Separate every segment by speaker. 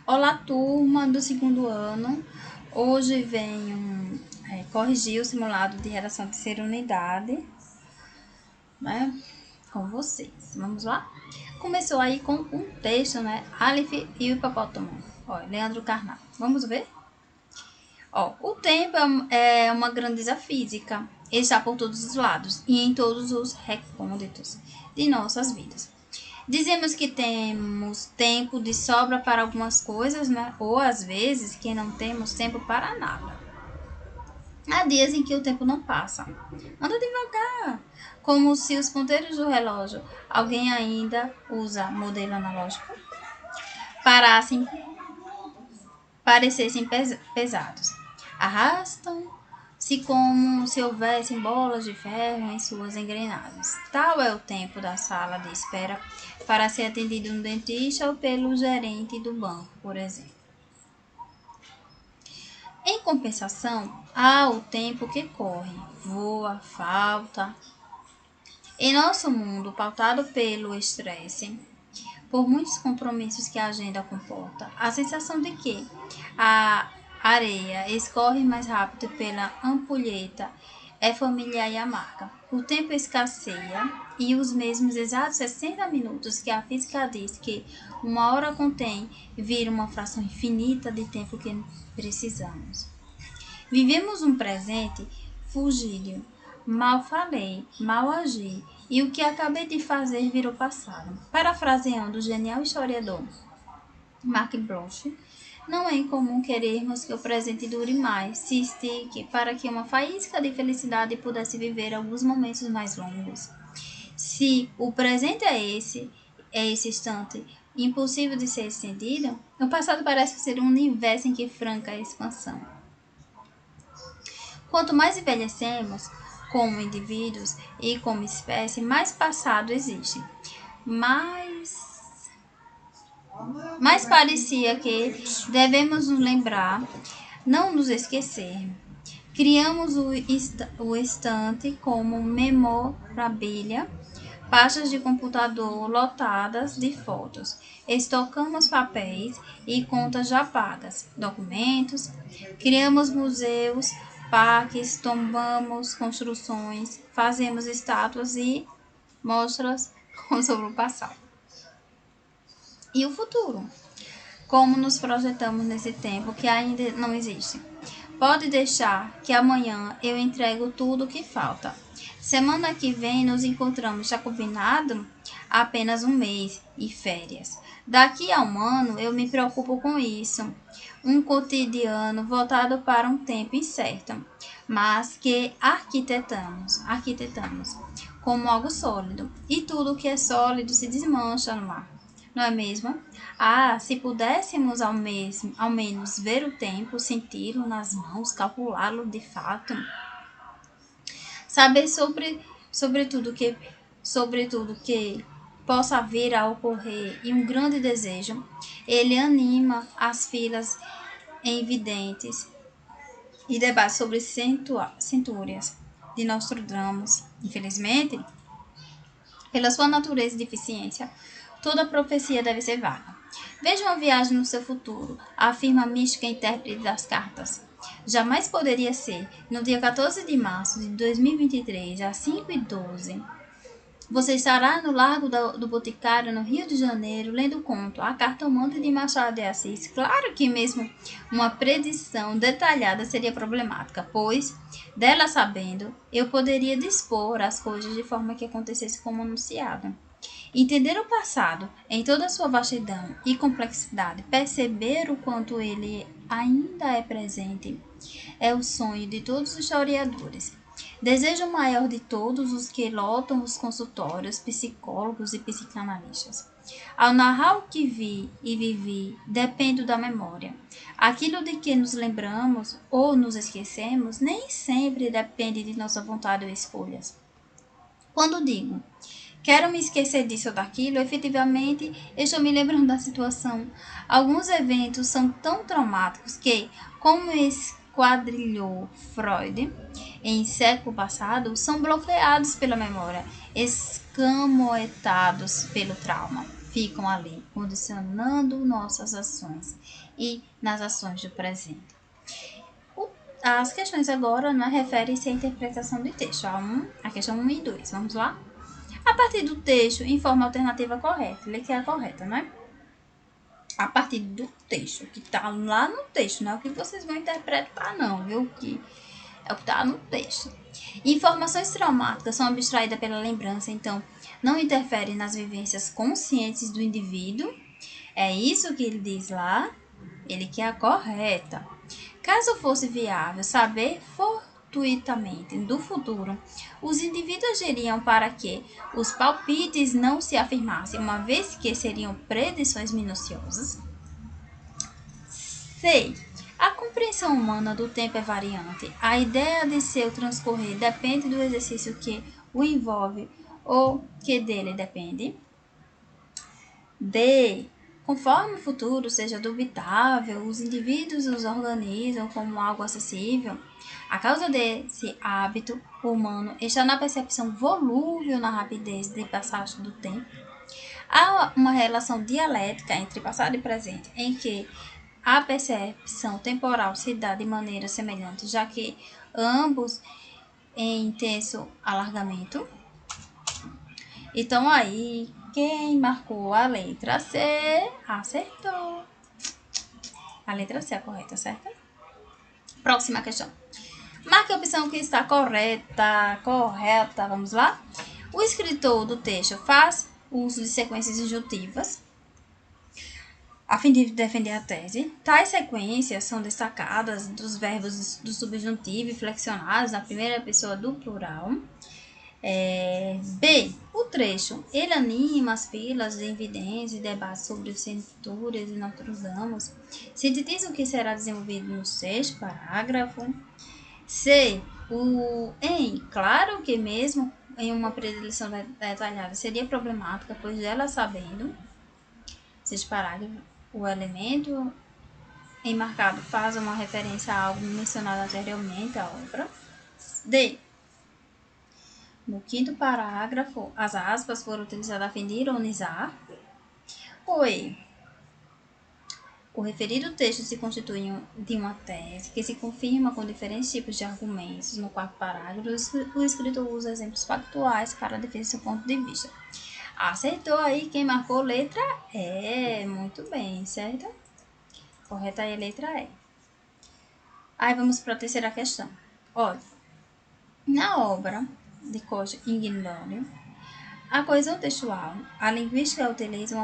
Speaker 1: Olá, turma do segundo ano. Hoje venho corrigir o simulado de redação de terceira unidade, né, com vocês. Vamos lá? Começou aí com um texto, né? Aleph e o hipopótamo. Ó, Leandro Carnal. Vamos ver? Ó, o tempo é uma grandeza física. Ele está por todos os lados e em todos os recônditos de nossas vidas. Dizemos que temos tempo de sobra para algumas coisas, né? Ou às vezes que não temos tempo para nada. Há dias em que o tempo não passa. Anda devagar, como se os ponteiros do relógio, alguém ainda usa modelo analógico, parassem, parecessem pesados. Arrastam-se como se houvessem bolas de ferro em suas engrenagens. Tal é o tempo da sala de espera para ser atendido no dentista ou pelo gerente do banco, por exemplo. Em compensação, há o tempo que corre, voa, falta. Em nosso mundo, pautado pelo estresse, por muitos compromissos que a agenda comporta, a sensação de que a areia escorre mais rápido pela ampulheta é familiar e amarga. O tempo escasseia e os mesmos exatos 60 minutos que a física diz que uma hora contém vira uma fração infinita de tempo que precisamos. Vivemos um presente fugido. Mal falei, mal agi, e o que acabei de fazer virou passado. Parafraseando o genial historiador Mark Bloch, não é incomum querermos que o presente dure mais, se estique, para que uma faísca de felicidade pudesse viver alguns momentos mais longos. Se o presente é esse instante, impossível de ser estendido, o passado parece ser um universo em que franca a expansão. Quanto mais envelhecemos, como indivíduos e como espécie, mais passado existe. Mas parecia que devemos nos lembrar, não nos esquecer. Criamos o estante como memorabilia, pastas de computador lotadas de fotos. Estocamos papéis e contas já pagas, documentos. Criamos museus, parques, tombamos construções, fazemos estátuas e mostras sobre o passado. E o futuro? Como nos projetamos nesse tempo que ainda não existe? Pode deixar que amanhã eu entrego tudo o que falta. Semana que vem nos encontramos, está combinado? Apenas um mês e férias. Daqui a um ano eu me preocupo com isso. Um cotidiano voltado para um tempo incerto, mas que arquitetamos como algo sólido. E tudo que é sólido se desmancha no ar, não é mesmo? Ah, se pudéssemos ao menos ver o tempo, senti-lo nas mãos, calculá-lo de fato, saber sobre tudo que possa vir a ocorrer e um grande desejo, ele anima as filas evidentes e debate sobre centúrias de Nostradamus. Infelizmente, pela sua natureza e deficiência, toda profecia deve ser vaga. Veja uma viagem no seu futuro, afirma a mística intérprete das cartas. Jamais poderia ser, no dia 14 de março de 2023, às 5h12, você estará no Largo do Boticário, no Rio de Janeiro, lendo o conto A Cartomante de Machado de Assis. Claro que mesmo uma predição detalhada seria problemática, pois, dela sabendo, eu poderia dispor as coisas de forma que acontecesse como anunciado. Entender o passado em toda a sua vastidão e complexidade, perceber o quanto ele ainda é presente, é o sonho de todos os historiadores. Desejo maior de todos os que lotam os consultórios, psicólogos e psicanalistas. Ao narrar o que vi e vivi, dependo da memória. Aquilo de que nos lembramos ou nos esquecemos nem sempre depende de nossa vontade ou escolhas. Quando digo quero me esquecer disso ou daquilo, efetivamente estou me lembrando da situação. Alguns eventos são tão traumáticos que, como esquadrilhou Freud em século passado, são bloqueados pela memória, escamoetados pelo trauma. ficam ali, condicionando nossas ações e nas ações do presente. As questões agora, né, referem-se à interpretação do texto, a questão 1 e 2. Vamos lá? A partir do texto, informa a alternativa correta. Lê que é a correta, né? A partir do texto, que tá lá no texto, não é o que vocês vão interpretar, não, viu? Que é o que tá no texto. Informações traumáticas são abstraídas pela lembrança, então não interferem nas vivências conscientes do indivíduo. É isso que ele diz lá. Ele que é a correta. Caso fosse viável saber fortuitamente do futuro, os indivíduos agiriam para que os palpites não se afirmassem, uma vez que seriam predições minuciosas. C. A compreensão humana do tempo é variante. A ideia de seu transcorrer depende do exercício que o envolve ou que dele depende. D. Conforme o futuro seja dubitável, os indivíduos os organizam como algo acessível. A causa desse hábito humano está na percepção volúvel na rapidez de passagem do tempo. Há uma relação dialética entre passado e presente, em que a percepção temporal se dá de maneira semelhante, já que ambos em intenso alargamento. Então aí, quem marcou a letra C acertou. A letra C é a correta, certo? Próxima questão. Marque a opção que está correta. Correta, vamos lá? O escritor do texto faz uso de sequências injuntivas a fim de defender a tese. Tais sequências são destacadas dos verbos do subjuntivo e flexionados na primeira pessoa do plural. B. O trecho. Ele anima as filas de evidência e debate sobre os centúrias e Nostradamus. Sintetiza o que será desenvolvido no 6º parágrafo. C. Claro que mesmo em uma predileção detalhada seria problemática, pois ela sabendo, 6º parágrafo, o elemento enmarcado faz uma referência a algo mencionado anteriormente à obra. D. No 5º parágrafo, as aspas foram utilizadas a fim de ironizar. Oi. O referido texto se constitui de uma tese que se confirma com diferentes tipos de argumentos. No 4º parágrafo, o escritor usa exemplos factuais para defender seu ponto de vista. Acertou aí quem marcou letra E. Muito bem, certo? Correta aí a letra E. Aí vamos para a terceira questão. Olha, na obra de Costa Ignório, a coesão textual, a linguística utiliza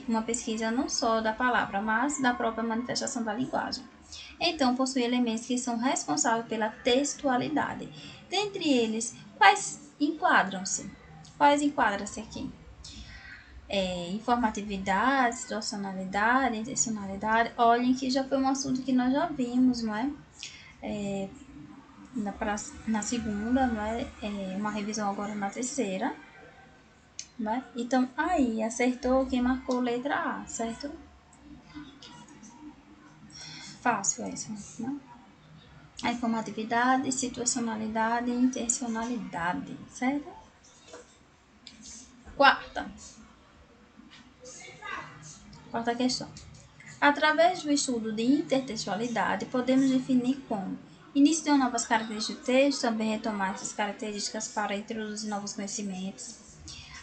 Speaker 1: uma pesquisa não só da palavra, mas da própria manifestação da linguagem. Então, possui elementos que são responsáveis pela textualidade. Dentre eles, quais enquadram-se? Quais enquadram-se aqui? Informatividade, situacionalidade, intencionalidade. Olhem que já foi um assunto que nós já vimos, não é? Na segunda, não é? Uma revisão agora na terceira. Né? Então, aí, acertou quem marcou letra A, certo? Fácil essa, né? A informatividade, situacionalidade e intencionalidade, certo? Quarta questão. Através do estudo de intertextualidade, podemos definir como início de novas características do texto, também retomar essas características para introduzir novos conhecimentos.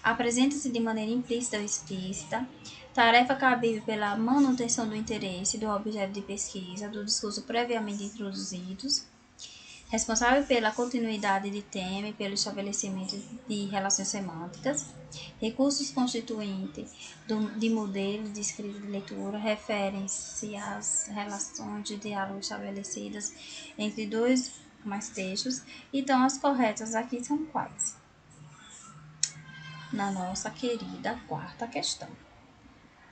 Speaker 1: Apresenta-se de maneira implícita ou explícita, tarefa cabível pela manutenção do interesse do objeto de pesquisa, do discurso previamente introduzidos, responsável pela continuidade de tema e pelo estabelecimento de relações semânticas, recursos constituintes de modelos de escrita e de leitura, referem-se às relações de diálogo estabelecidas entre dois ou mais textos. Então, as corretas aqui são quais? Na nossa querida quarta questão.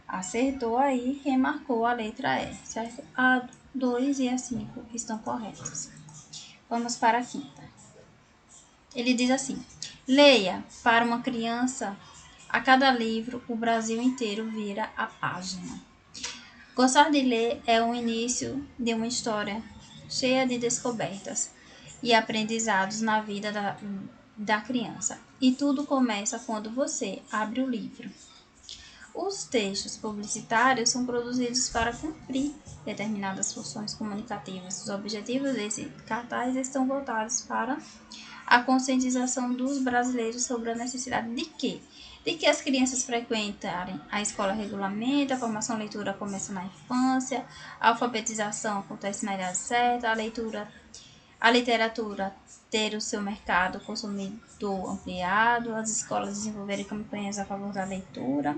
Speaker 1: Acertou aí quem marcou a letra E, certo? A 2 e a 5 estão corretas. Vamos para a quinta. Ele diz assim: leia para uma criança, a cada livro o Brasil inteiro vira a página. Gostar de ler é o início de uma história cheia de descobertas e aprendizados na vida da criança. E tudo começa quando você abre o livro. Os textos publicitários são produzidos para cumprir determinadas funções comunicativas. Os objetivos desse cartaz estão voltados para a conscientização dos brasileiros sobre a necessidade de quê? De que as crianças frequentarem a escola regularmente, a formação leitura começa na infância, a alfabetização acontece na idade certa, a literatura ter o seu mercado consumidor ampliado, as escolas desenvolverem campanhas a favor da leitura.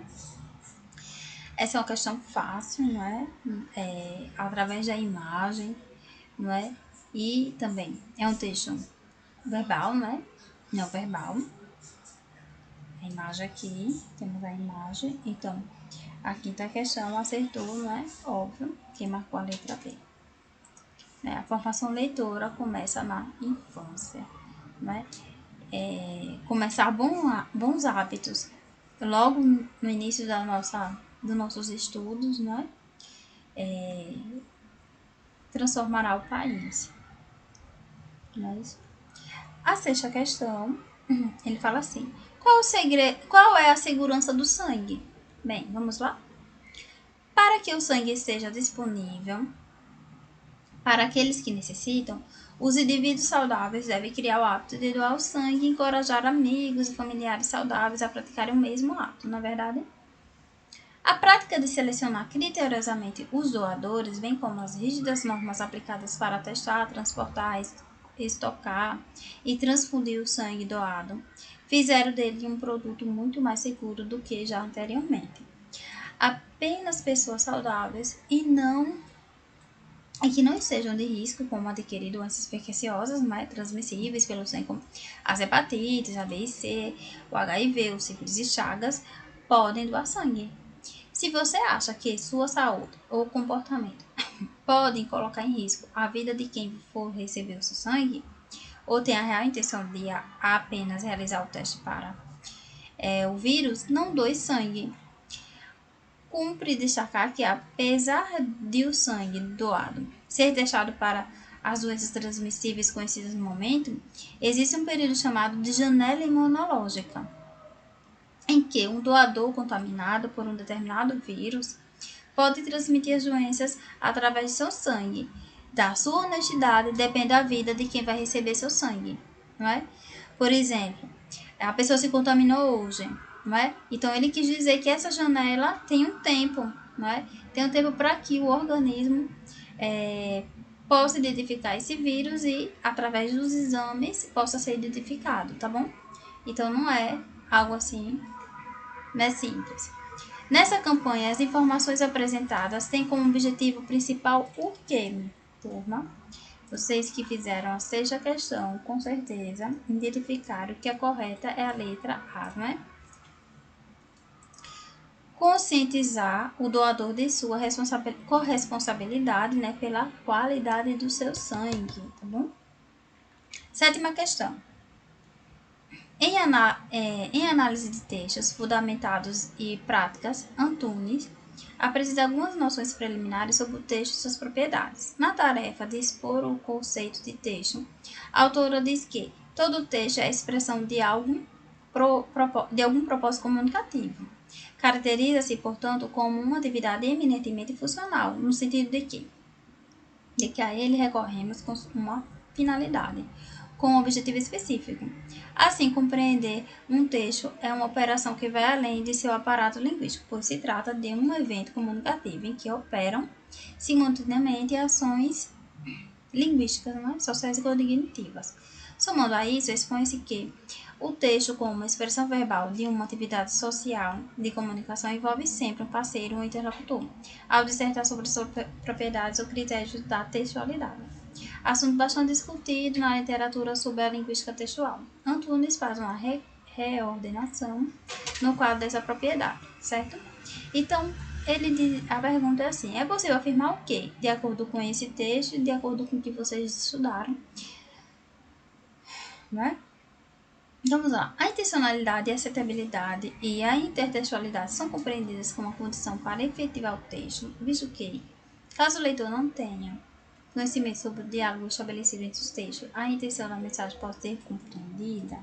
Speaker 1: Essa é uma questão fácil, não é? Através da imagem, não é? E também é um texto verbal, não é? Não verbal. A imagem aqui, temos a imagem. Então, a quinta questão acertou, não é? Óbvio, quem marcou a letra B. A formação leitora começa na infância, né? Começar bons hábitos logo no início dos nossos estudos, né? Transformará o país. Mas a sexta questão, ele fala assim: qual é a segurança do sangue? Bem, vamos lá? Para que o sangue esteja disponível para aqueles que necessitam, os indivíduos saudáveis devem criar o hábito de doar o sangue e encorajar amigos e familiares saudáveis a praticarem o mesmo ato, não é verdade? A prática de selecionar criteriosamente os doadores, bem como as rígidas normas aplicadas para testar, transportar, estocar e transfundir o sangue doado, fizeram dele um produto muito mais seguro do que já anteriormente. Apenas pessoas saudáveis e que não estejam de risco, como adquirir doenças infecciosas transmissíveis pelo sangue, como as hepatites, a B e C, o HIV, o sífilis e chagas, podem doar sangue. Se você acha que sua saúde ou comportamento podem colocar em risco a vida de quem for receber o seu sangue, ou tem a real intenção de apenas realizar o teste para o vírus, não doe sangue. Cumpre destacar que, apesar de o sangue doado ser deixado para as doenças transmissíveis conhecidas no momento, existe um período chamado de janela imunológica, em que um doador contaminado por um determinado vírus pode transmitir as doenças através de seu sangue. Da sua honestidade depende a vida de quem vai receber seu sangue, não é? Por exemplo, a pessoa se contaminou hoje, não é? Então ele quis dizer que essa janela tem um tempo, não é? Tem um tempo para que o organismo possa identificar esse vírus e, através dos exames, possa ser identificado, tá bom? Então não é algo assim, né, simples. Nessa campanha, as informações apresentadas têm como objetivo principal o quê, turma? Vocês que fizeram a sexta questão, com certeza, identificaram que a correta é a letra A, não é? Conscientizar o doador de sua corresponsabilidade, né, pela qualidade do seu sangue, tá bom? Sétima questão. Em análise de textos fundamentados e práticas, Antunes apresenta algumas noções preliminares sobre o texto e suas propriedades. Na tarefa de expor o conceito de texto, a autora diz que todo texto é a expressão de algum propósito comunicativo. Caracteriza-se, portanto, como uma atividade eminentemente funcional, no sentido de que a ele recorremos com uma finalidade, com um objetivo específico. Assim, compreender um texto é uma operação que vai além de seu aparato linguístico, pois se trata de um evento comunicativo em que operam simultaneamente ações linguísticas, sociais e cognitivas. Somando a isso, expõe-se que o texto, como uma expressão verbal de uma atividade social de comunicação, envolve sempre um parceiro ou interlocutor, ao dissertar sobre suas propriedades ou critérios da textualidade. Assunto bastante discutido na literatura sobre a linguística textual. Antunes faz uma reordenação no quadro dessa propriedade, certo? Então, a pergunta é assim: é possível afirmar o quê? De acordo com esse texto, de acordo com o que vocês estudaram, né? Vamos lá. A intencionalidade, a aceitabilidade e a intertextualidade são compreendidas como uma condição para efetivar o texto, visto que, caso o leitor não tenha conhecimento sobre o diálogo estabelecido entre os textos, a intenção da mensagem pode ser compreendida.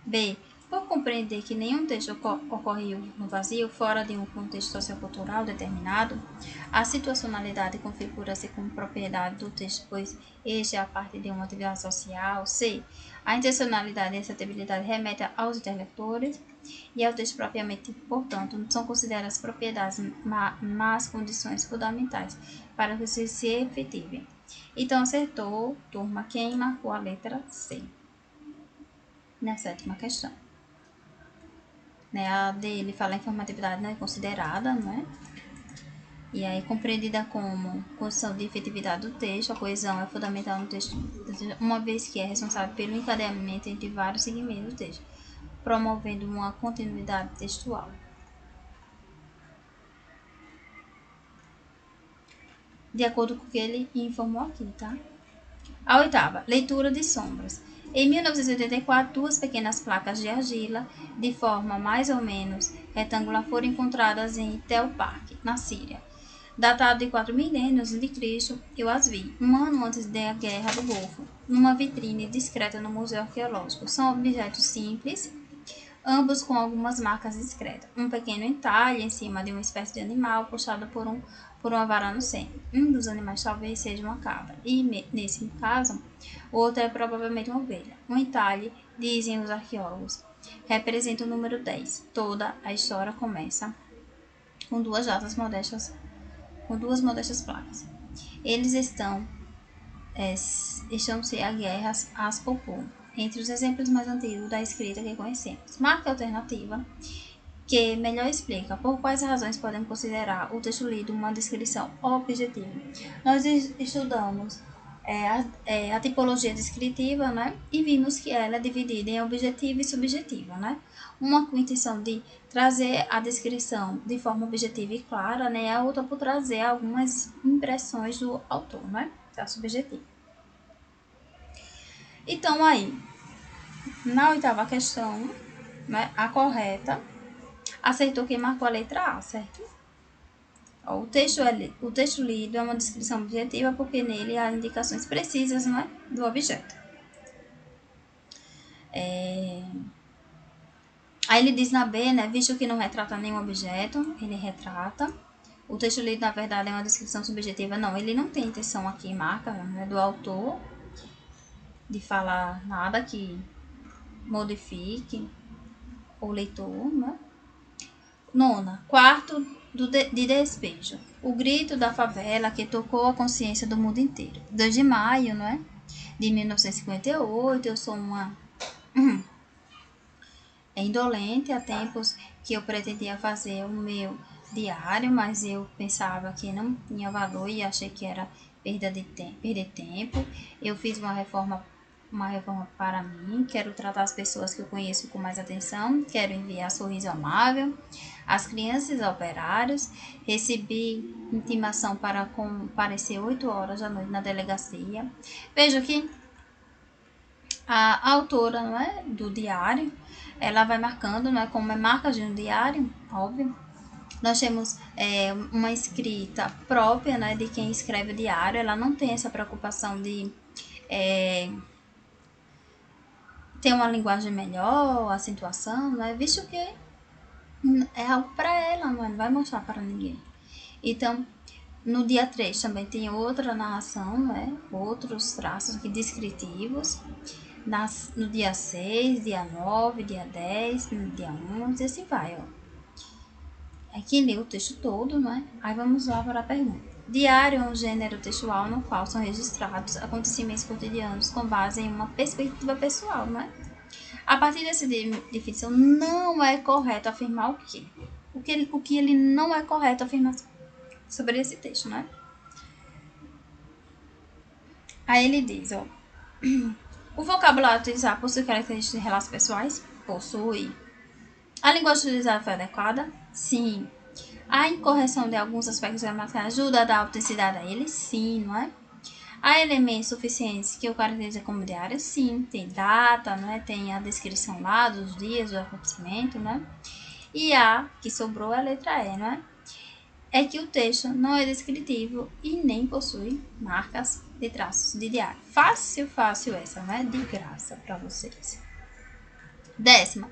Speaker 1: B. Por compreender que nenhum texto ocorreu no vazio, fora de um contexto sociocultural determinado, a situacionalidade configura-se como propriedade do texto, pois este é a parte de uma atividade social. C. A intencionalidade e a acessibilidade remetem aos interlocutores e ao texto propriamente, portanto, são consideradas propriedades, mas condições fundamentais para que se efetive. Então, acertou, turma, quem marcou a letra C na sétima questão. Né, a dele fala informatividade não é considerada, né? E aí, compreendida como condição de efetividade do texto, a coesão é fundamental no texto, uma vez que é responsável pelo encadeamento entre vários segmentos do texto, promovendo uma continuidade textual. De acordo com o que ele informou aqui, tá? A oitava, leitura de sombras. Em 1984, duas pequenas placas de argila, de forma mais ou menos retangular, foram encontradas em Tel Park, na Síria. Datado de 4 milênios de Cristo, eu as vi, um ano antes da Guerra do Golfo, numa vitrine discreta no Museu Arqueológico. São objetos simples, ambos com algumas marcas discretas. Um pequeno entalhe em cima de uma espécie de animal, puxado por uma vara no centro. Um dos animais talvez seja uma cabra, e nesse caso, o outro é provavelmente uma ovelha. Um entalhe, dizem os arqueólogos, representa o número 10. Toda a história começa com duas modestas placas. Eles estão-se a guerras às popô. Entre os exemplos mais antigos da escrita que conhecemos. Marca alternativa que melhor explica por quais razões podemos considerar o texto lido uma descrição objetiva. Nós estudamos a tipologia descritiva, né? E vimos que ela é dividida em objetiva e subjetiva, né? Uma com a intenção de trazer a descrição de forma objetiva e clara, né? A outra por trazer algumas impressões do autor, né? Da subjetiva. Então, aí, na oitava questão, né? A correta acertou quem marcou a letra A, certo? O texto lido é uma descrição objetiva porque nele há indicações precisas, não é, do objeto. Aí ele diz na B, né, visto que não retrata nenhum objeto, ele retrata. O texto lido, na verdade, é uma descrição subjetiva. Não, ele não tem intenção aqui, marca, né, do autor, de falar nada que modifique o leitor, né? Nona, quarto de despejo. O grito da favela que tocou a consciência do mundo inteiro. 2 de maio, não é? De 1958, eu sou uma indolente. Há tempos que eu pretendia fazer o meu diário, mas eu pensava que não tinha valor e achei que era perder tempo. Eu fiz uma reforma para mim, quero tratar as pessoas que eu conheço com mais atenção, quero enviar sorriso amável às crianças e operários, recebi intimação para comparecer 8 horas da noite na delegacia. Veja que a autora, não é, do diário, ela vai marcando, não é, como é marcas de um diário, óbvio. Nós temos uma escrita própria, né, de quem escreve o diário, ela não tem essa preocupação de ter uma linguagem melhor, acentuação, né, visto que é algo para ela, não vai mostrar para ninguém. Então, no dia 3 também tem outra narração, né, outros traços aqui descritivos. No dia 6, dia 9, dia 10, no dia 11, e assim vai, ó. Aqui lê o texto todo, né? Aí vamos lá para a pergunta. Diário é um gênero textual no qual são registrados acontecimentos cotidianos com base em uma perspectiva pessoal, né? A partir dessa definição, não é correto afirmar o quê? O que ele não é correto afirmar sobre esse texto, né? Aí ele diz, ó. O vocabulário utilizado possui características de relatos pessoais? Possui. A linguagem utilizada foi adequada? Sim. A incorreção de alguns aspectos gramaticais ajuda a dar autenticidade a ele? Sim, não é? Há elementos suficientes que o caracterizam como diário? Sim. Tem data, né? Tem a descrição lá dos dias do acontecimento, né? E a que sobrou é a letra E, não é? É que o texto não é descritivo e nem possui marcas de traços de diário. Fácil essa, né? De graça para vocês. 10ª,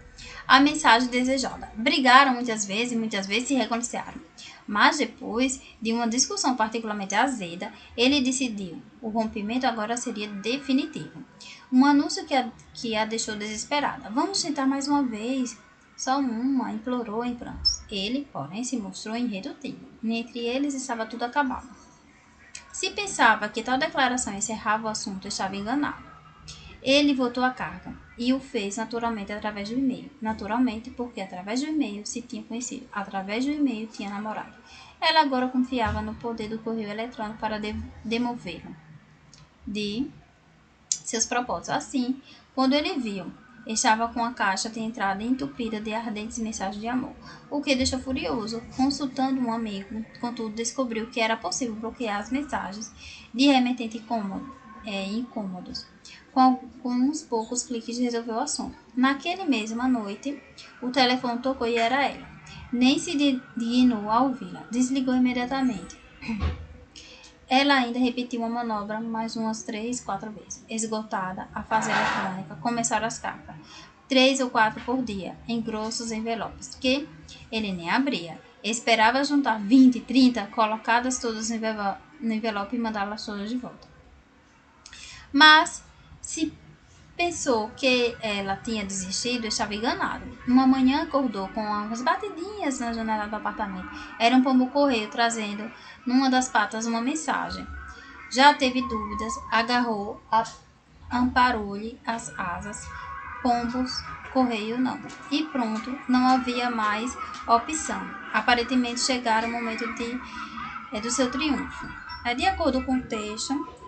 Speaker 1: a mensagem desejada. Brigaram muitas vezes se reconciliaram. Mas depois de uma discussão particularmente azeda, ele decidiu. O rompimento agora seria definitivo. Um anúncio que a deixou desesperada. Vamos tentar mais uma vez. Só uma, implorou em prantos. Ele, porém, se mostrou irredutível. Entre eles estava tudo acabado. Se pensava que tal declaração encerrava o assunto, estava enganado. Ele voltou à carga e o fez naturalmente através do e-mail. Naturalmente, porque através do e-mail se tinha conhecido, através do e-mail tinha namorado. Ela agora confiava no poder do correio eletrônico para demovê-lo de seus propósitos. Assim, quando ele viu, estava com a caixa de entrada entupida de ardentes mensagens de amor, o que deixou furioso. Consultando um amigo, contudo, descobriu que era possível bloquear as mensagens de remetente incômodos. Com alguns poucos cliques resolveu o assunto. Naquele mesma noite, o telefone tocou e era ela. Nem se dignou a ouvi-la. Desligou imediatamente. Ela ainda repetiu a manobra mais umas 3, 4 vezes. Esgotada, a fase eletrônica, começaram as cartas. 3 ou 4 por dia, em grossos envelopes, que ele nem abria. Esperava juntar 20, 30, colocadas todas no envelope e mandá-las todas de volta. Mas, se pensou que ela tinha desistido, estava enganado. Uma manhã acordou com as batidinhas na janela do apartamento. Era um pombo-correio trazendo numa das patas uma mensagem. Já teve dúvidas, agarrou, amparou-lhe as asas. Pombos, correio não. E pronto, não havia mais opção. Aparentemente chegara o momento do seu triunfo. De acordo com o texto,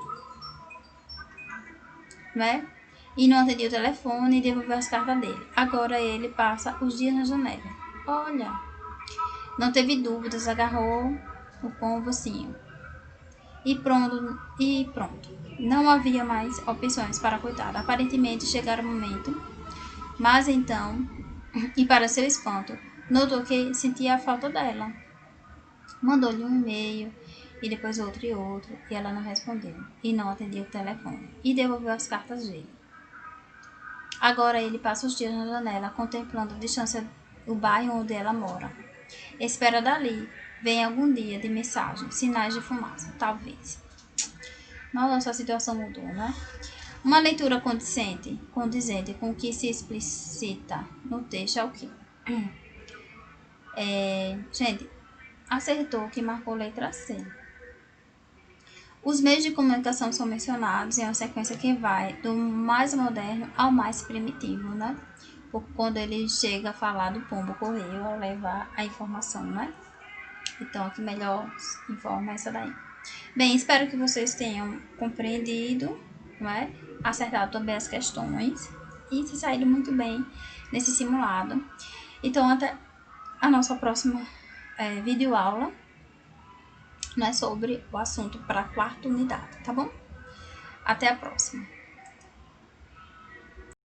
Speaker 1: né? E não atendia o telefone e devolveu as cartas dele. Agora ele passa os dias na janela. Olha, não teve dúvidas, agarrou o pombo assim. E pronto. Não havia mais opções para a coitada. Aparentemente chegara o momento. Mas então, e para seu espanto, notou que sentia a falta dela. Mandou-lhe um e-mail e depois outro e outro. E ela não respondeu. E não atendia o telefone. E devolveu as cartas dele. Agora ele passa os dias na janela, contemplando a distância do bairro onde ela mora. Espera dali, vem algum dia de mensagem, sinais de fumaça, talvez. Nossa, a situação mudou, né? Uma leitura condizente com o que se explicita no texto é o quê? Gente, acertou que marcou letra C. Os meios de comunicação são mencionados em uma sequência que vai do mais moderno ao mais primitivo, né? Quando ele chega a falar do pombo-correio ao levar a informação, né? Então, a que melhor informa essa daí. Bem, espero que vocês tenham compreendido, né? Acertado também as questões e se saído muito bem nesse simulado. Então, até a nossa próxima videoaula, né, sobre o assunto para a 4ª unidade, tá bom? Até a próxima!